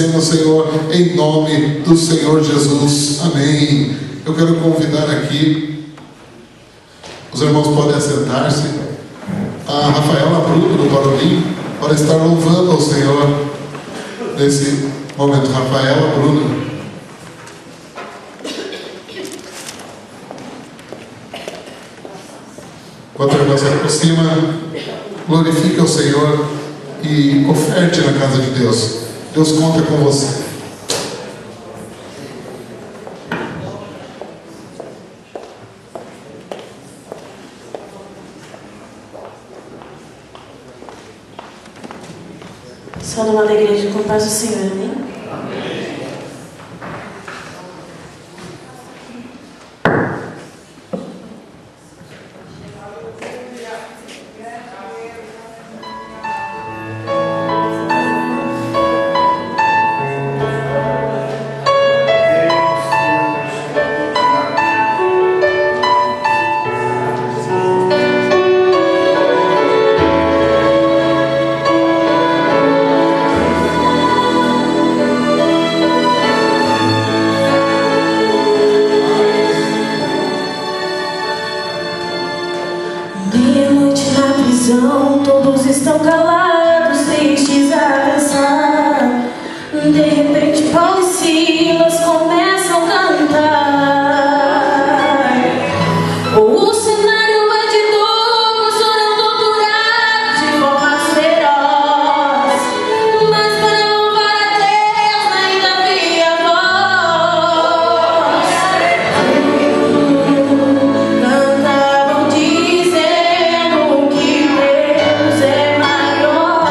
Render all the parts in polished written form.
agradecemos, Senhor, em nome do Senhor Jesus. Amém. Eu quero convidar aqui, os irmãos podem assentar-se, a Rafaela Bruno do Parolim, para estar louvando ao Senhor nesse momento. Rafaela Bruno. Enquanto a irmã se aproxima, glorifique ao Senhor e oferte na casa de Deus. Deus conta com você. Saúdo a igreja com paz do Senhor, amém? Todos estão calados, tristes a pensar. De repente Paulo e Silas começam a cantar. O cenário é de duplos, foram torturados de forma feroz, mas para louvar a Deus ainda havia voz. Cantavam dizendo que Deus é maior.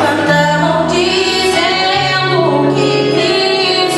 Cantavam dizendo que Cristo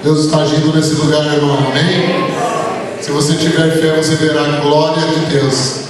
Deus está agindo nesse lugar, irmão. Amém? Se você tiver fé, você verá a glória de Deus.